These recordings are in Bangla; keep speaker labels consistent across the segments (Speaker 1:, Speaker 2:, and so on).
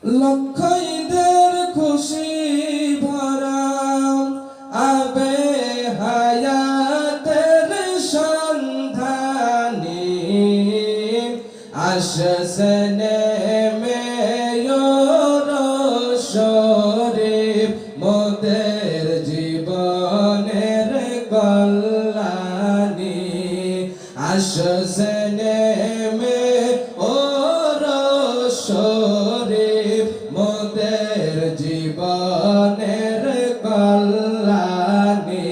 Speaker 1: লক্ষ ঈদের খুশি ভরা আবে হায়াতের সন্ধানী আসছে নেমে শরীফ মোদের জীবনের কল্যাণী আসছে নেমে শরীফ মোদের জীবনের কল্যাণী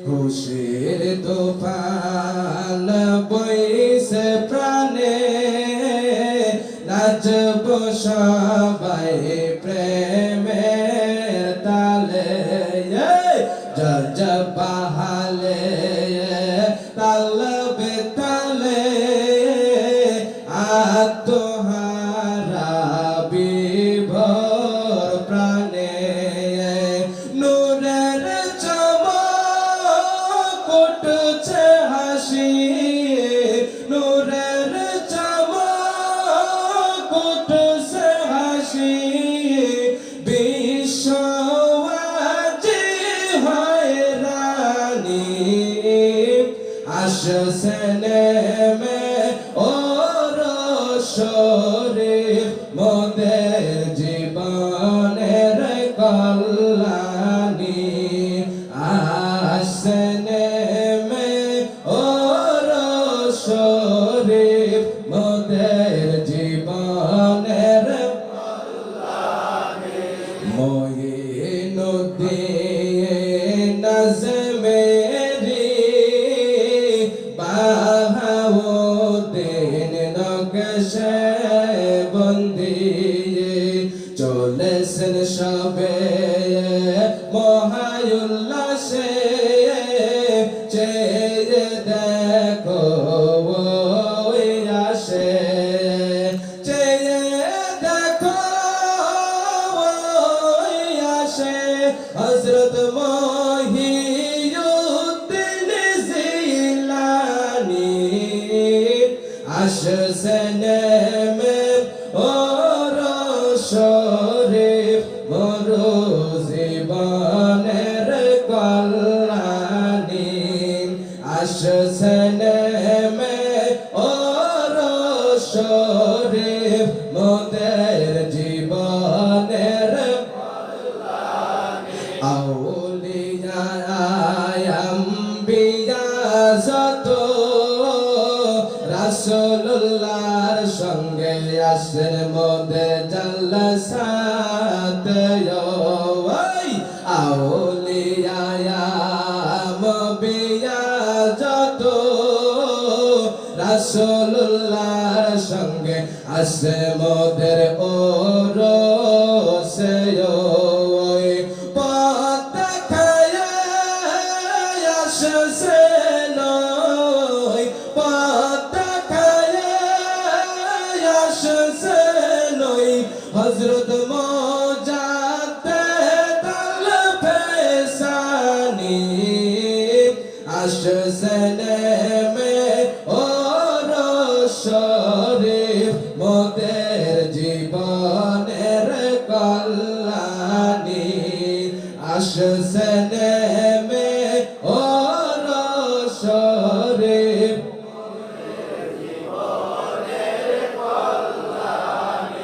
Speaker 1: খুশির তুফান বইছে প্রাণে নাচব সবাই প্রেমের তালে জব বাহালে তাল বেতালে আত্মহারা বিভোর প্রাণে নূরের চমক উঠছে হাসি নূরের চমক উঠছে হাসি বিশ্ব আজি হয়রানি আসছে নেমে শরীফ মোদের জীবনের কল্যাণী আসছে নেমে শরীফ মোদের জীবনের কল্যাণী মঈনুদ্দিন নাজমেরি বাহাউদ্দিন নকশে বন্দি চলেছেন সবে মহাউল্লাসে চেয়ে দেখো ওই আসে চেয়ে দেখো ওই আসে হযরত মহিউদ্দিন জিলানী আসছে নেমে শরীফ মোর জীবনের কল্যাণী আসছে নেমে শরীফ মোদের জীবনের কল্যাণী আউলিয়া আম্বিয়া যত রাসূলুল্লাহর সঙ্গে আসেন মোদের জালসাতে ওই আউলিয়া আম্বিয়া যত রাসূলুল্লাহর সঙ্গে আসে মোদের ওরসে ওই পথ দেখায় আসছে নয় পথ দেখায় আসছে নয় হযরত মুজাদ্দিদ আল-ফেসানি আসছে নেমে শরীফ মোদের জীবনের কল্যাণী আসছে নেমে শরীফ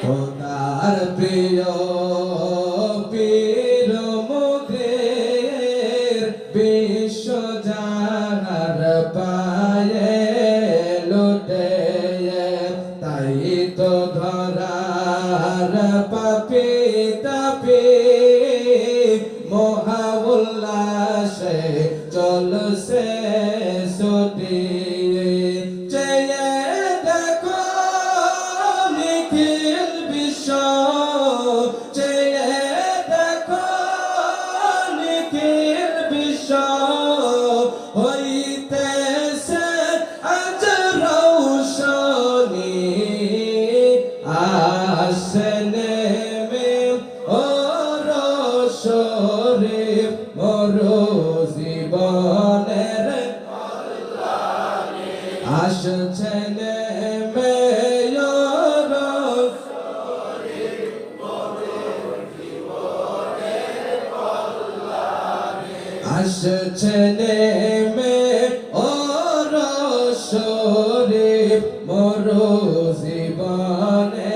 Speaker 1: খোদার প্রিয় পীর মুদের বিশ্ব জাহার পায়ে লুটে তাই তো ধরার পাপি তাপি মহাউল্লাসে চলছে ছুটি চেয়ে দেখো নিখিল বিশ্ব চেয়ে দেখো নিখিল বিশ্ব হইতেছে আজ রৌশনী আসছে নেমে আসছে নেমে ওর শরীফ মরু জীবনে